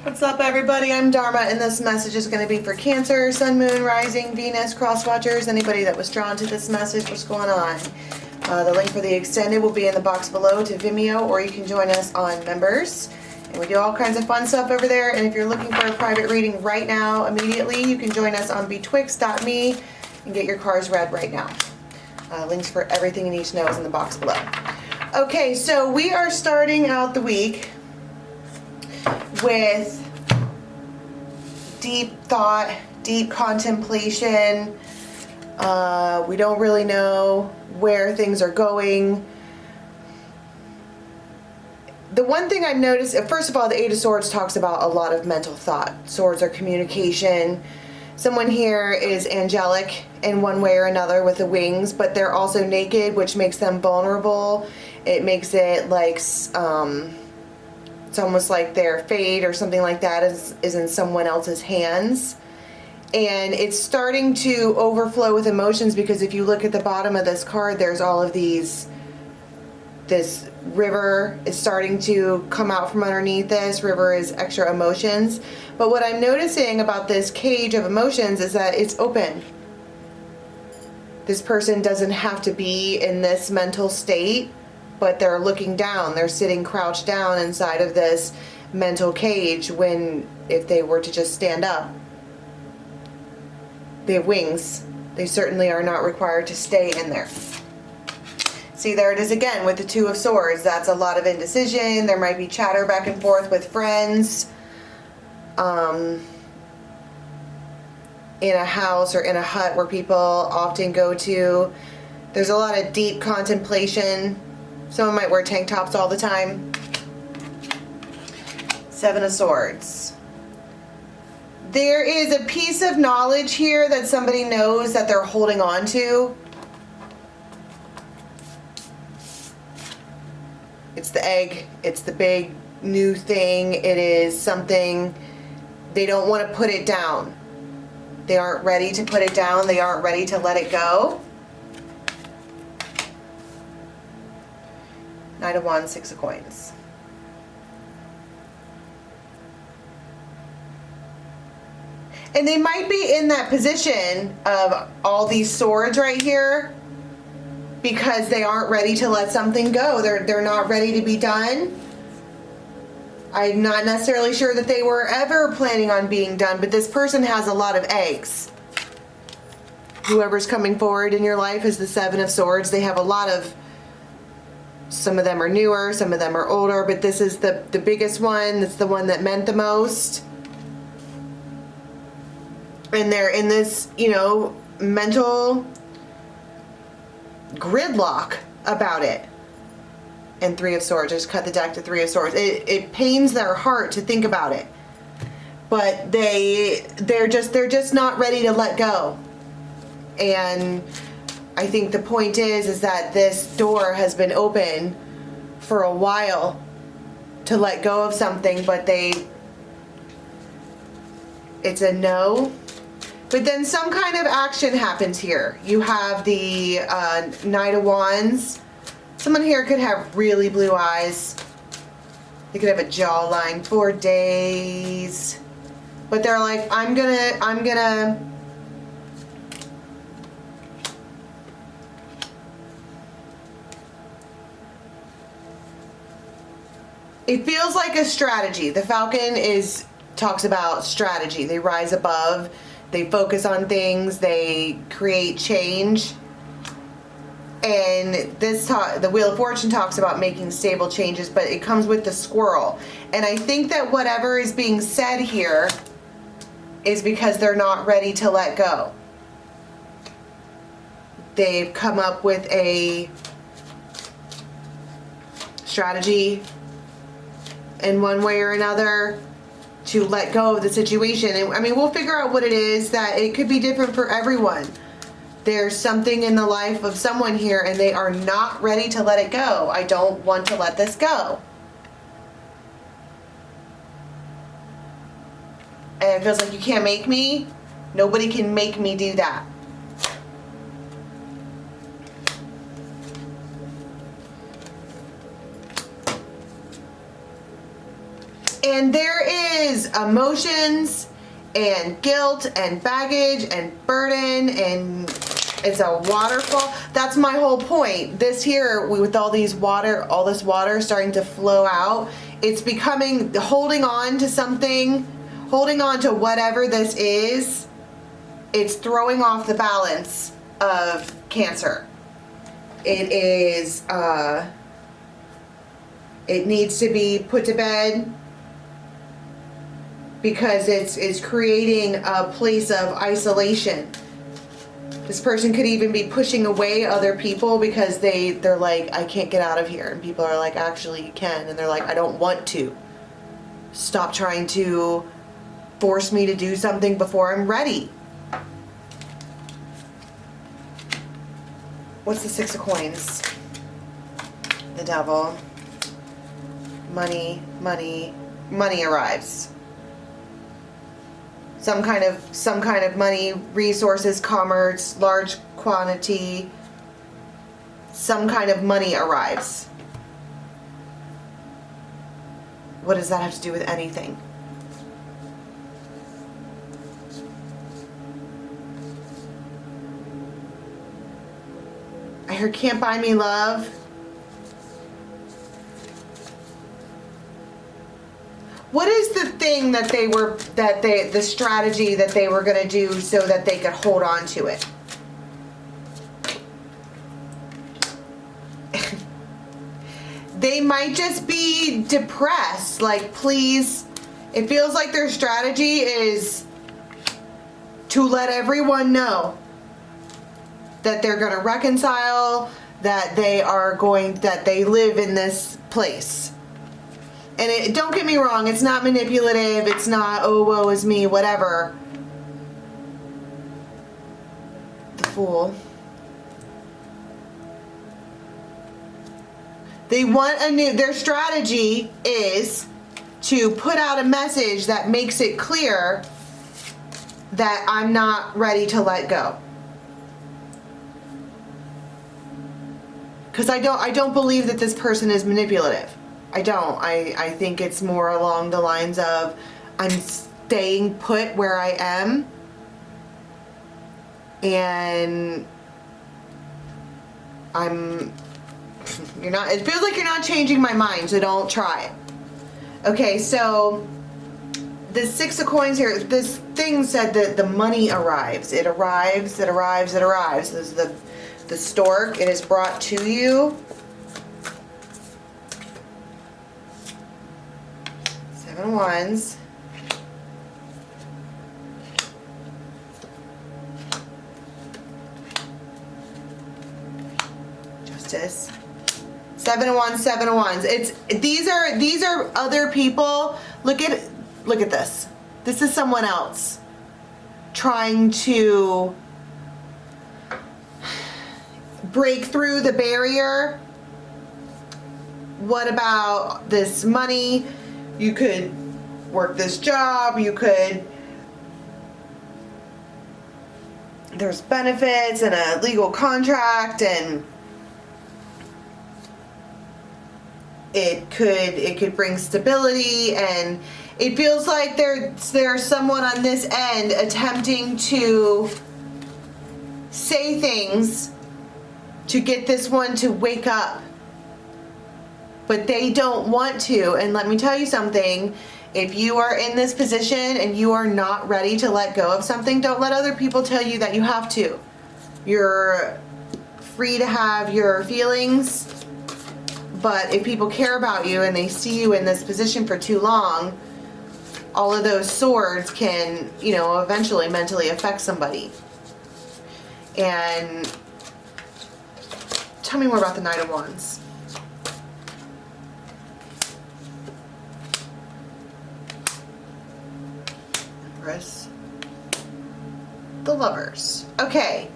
What's up, everybody? I'm Dharma, and this message is going to be for Cancer, Sun, Moon, Rising, Venus, Cross-Watchers, anybody that was drawn to this message. What's going on? The link for the extended will be in the box below to Vimeo, or you can join us on Members. And we do all kinds of fun stuff over there. And if you're looking for a private reading right now, immediately, you can join us on betwixt.me and get your cards read right now. Links for everything you need to know is in the box below. Okay, so we are starting out the week with deep thought, deep contemplation. We don't really know where things are going. The one thing I've noticed, first of all, the Eight of Swords talks about a lot of mental thought. Swords are communication. Someone here is angelic in one way or another with the wings, but they're also naked, which makes them vulnerable. It makes it like it's almost like their fate or something like that is in someone else's hands. And it's starting to overflow with emotions, because if you look at the bottom of this card, there's all of these, this river is starting to come out from underneath this. River is extra emotions. But what I'm noticing about this cage of emotions is that it's open. This person doesn't have to be in this mental state, but they're looking down. They're sitting crouched down inside of this mental cage, when if they were to just stand up, they have wings. They certainly are not required to stay in there. See, there it is again with the Two of Swords. That's a lot of indecision. There might be chatter back and forth with friends. In a house or in a hut where people often go to. There's a lot of deep contemplation. Someone might wear tank tops all the time. Seven of Swords. There is a piece of knowledge here that somebody knows that they're holding on to. It's the egg. It's the big new thing. It is something they don't want to put it down. They aren't ready to put it down. They aren't ready to let it go. Knight of Wands, Six of Coins. And they might be in that position of all these swords right here because they aren't ready to let something go. They're not ready to be done. I'm not necessarily sure that they were ever planning on being done, but this person has a lot of eggs. Whoever's coming forward in your life is the Seven of Swords. They have a lot of, some of them are newer, some of them are older, but this is the biggest one. It's the one that meant the most. And they're in this, you know, mental gridlock about it. And Three of Swords. Just cut the deck to Three of Swords. It pains their heart to think about it. But they're just not ready to let go. And I think the point is that this door has been open for a while to let go of something, but it's a no. But then some kind of action happens here. You have the Knight of Wands. Someone here could have really blue eyes. They could have a jawline for days. But they're like, I'm gonna it feels like a strategy. The Falcon talks about strategy. They rise above, they focus on things, they create change. And the Wheel of Fortune talks about making stable changes, but it comes with the squirrel. And I think that whatever is being said here is because they're not ready to let go. They've come up with a strategy in one way or another to let go of the situation. And I mean, we'll figure out what it is. That it could be different for everyone. There's something in the life of someone here and they are not ready to let it go. I don't want to let this go. And it feels like you can't make me. Nobody can make me do that. And there is emotions and guilt and baggage and burden, and it's a waterfall. That's my whole point. This here, with all this water starting to flow out, it's becoming, holding on to something, holding on to whatever this is, it's throwing off the balance of Cancer. It is, it needs to be put to bed, because it's creating a place of isolation. This person could even be pushing away other people because they're like, I can't get out of here. And people are like, actually you can. And they're like, I don't want to. Stop trying to force me to do something before I'm ready. What's the Six of Coins? The Devil. Money, money, money arrives. Some kind of money, resources, commerce, large quantity. Some kind of money arrives. What does that have to do with anything? I heard can't buy me love. What is the thing that the strategy that they were going to do so that they could hold on to it? They might just be depressed. Like, please, it feels like their strategy is to let everyone know that they're going to reconcile, that they live in this place. And don't get me wrong, it's not manipulative, it's not, oh, woe is me, whatever. The Fool. They want their strategy is to put out a message that makes it clear that I'm not ready to let go. Because I don't believe that this person is manipulative. I don't. I think it's more along the lines of I'm staying put where I am, and it feels like you're not changing my mind, so don't try it. Okay, so the Six of Coins here, this thing said that the money arrives. It arrives, it arrives, it arrives. This is the stork. It is brought to you. Seven of Wands. Justice. Seven of Wands, Seven of Wands. These are other people. Look at this. This is someone else trying to break through the barrier. What about this money? You could work this job, there's benefits and a legal contract, and it could bring stability, and it feels like there's someone on this end attempting to say things to get this one to wake up. But they don't want to. And let me tell you something. If you are in this position and you are not ready to let go of something, don't let other people tell you that you have to. You're free to have your feelings. But if people care about you and they see you in this position for too long, all of those swords can, eventually mentally affect somebody. And tell me more about the Knight of Wands. The Lovers. Okay,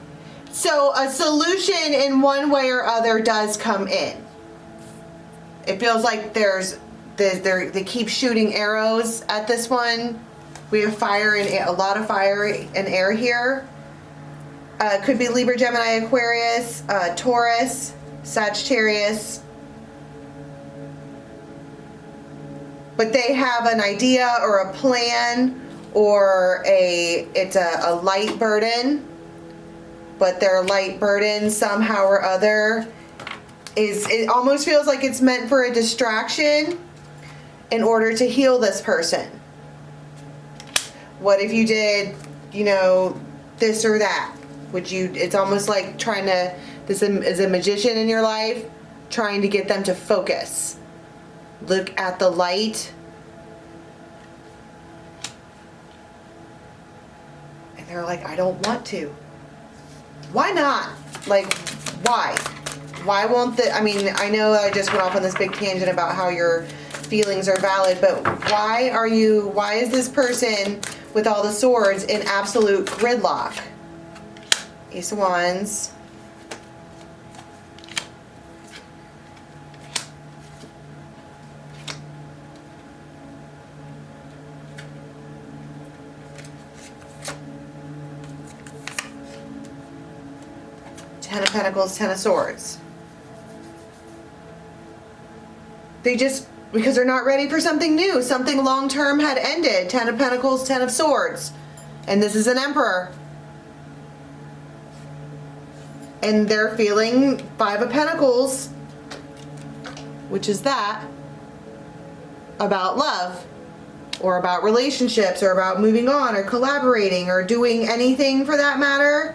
so a solution in one way or other does come in. It feels like they keep shooting arrows at this one. We have fire and a lot of fire and air here. Could be Libra, Gemini, Aquarius, Taurus, Sagittarius. but they have an idea or a plan, or it's a light burden, but their light burden somehow or other it almost feels like it's meant for a distraction in order to heal this person. What if you did, you know, this or that? It's almost like trying to, this is a magician in your life, trying to get them to focus. Look at the light. And they're like, I don't want to. Why not? Like, why? Why won't I mean, I know I just went off on this big tangent about how your feelings are valid, but why is this person with all the swords in absolute gridlock? Ace of Wands. Ten of Pentacles, Ten of Swords. Because they're not ready for something new. Something long-term had ended. Ten of Pentacles, Ten of Swords. And this is an Emperor. And they're feeling Five of Pentacles, which is that, about love, or about relationships, or about moving on, or collaborating, or doing anything for that matter.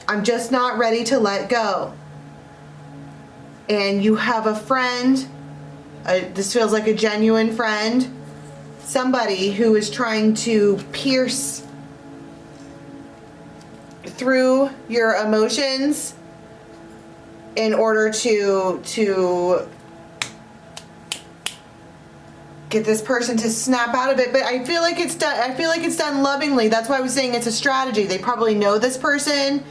I'm just not ready to let go. And you have a friend, this feels like a genuine friend, somebody who is trying to pierce through your emotions in order to get this person to snap out of it. But I feel like it's done lovingly. That's why I was saying it's a strategy. They probably know this person.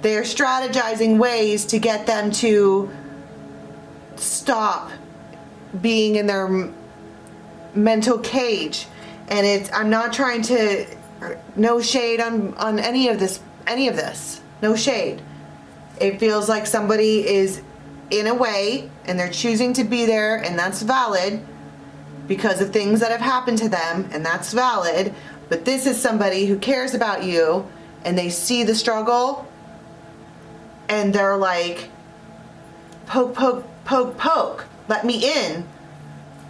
They're strategizing ways to get them to stop being in their mental cage. And I'm not trying to, no shade on any of this, no shade. It feels like somebody is in a way and they're choosing to be there, and that's valid because of things that have happened to them, and that's valid. But this is somebody who cares about you, and they see the struggle and they're like, poke, poke, poke, poke. Let me in.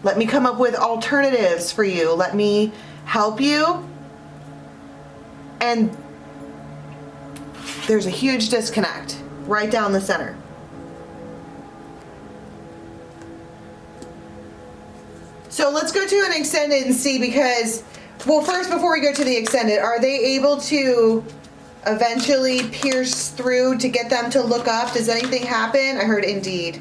Let me come up with alternatives for you. Let me help you. And there's a huge disconnect right down the center. So let's go to an extended and see, because, well, first, before we go to the extended, are they able to eventually pierce through to get them to look up? Does anything happen? I heard indeed.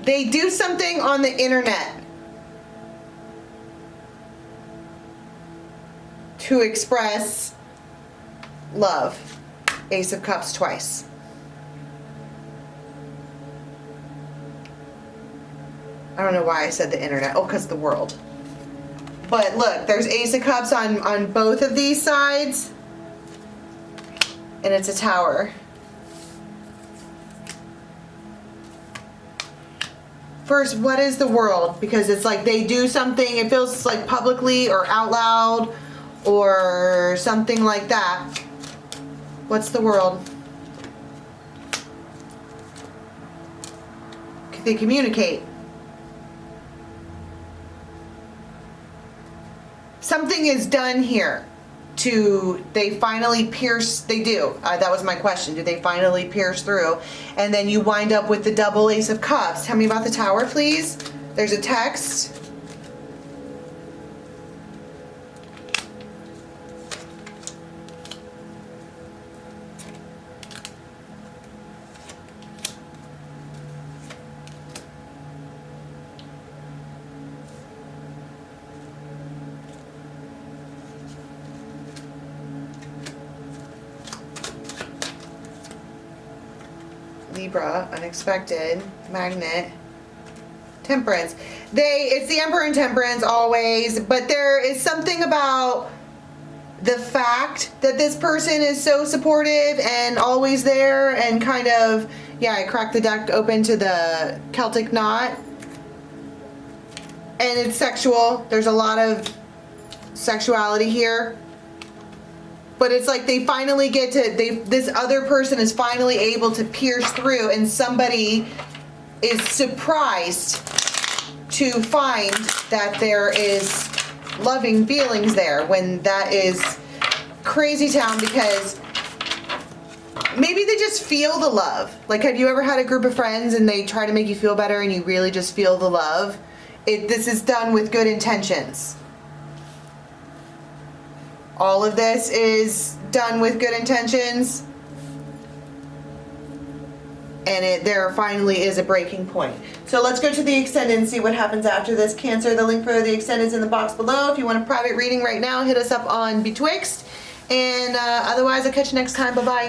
They do something on the internet to express love. Ace of Cups twice. I don't know why I said the internet. Oh, because the world. But look, there's Ace of Cups on both of these sides. And it's a Tower. First, what is the world? Because it's like they do something, it feels like publicly or out loud or something like that. What's the world? They communicate. Something is done here they finally pierce, they do. That was my question. Do they finally pierce through? And then you wind up with the double Ace of Cups. Tell me about the Tower, please. There's a text. Libra, unexpected, Magnet, Temperance. It's the Emperor and Temperance always, but there is something about the fact that this person is so supportive and always there and kind of, yeah, I cracked the deck open to the Celtic knot. And it's sexual. There's a lot of sexuality here. But it's like they finally get to, this other person is finally able to pierce through, and somebody is surprised to find that there is loving feelings there, when that is crazy town, because maybe they just feel the love. Like, have you ever had a group of friends and they try to make you feel better and you really just feel the love? This is done with good intentions. All of this is done with good intentions. And there finally is a breaking point. So let's go to the extended and see what happens after this, Cancer. The link for the extended is in the box below. If you want a private reading right now, hit us up on Betwixt. And otherwise, I'll catch you next time. Bye-bye.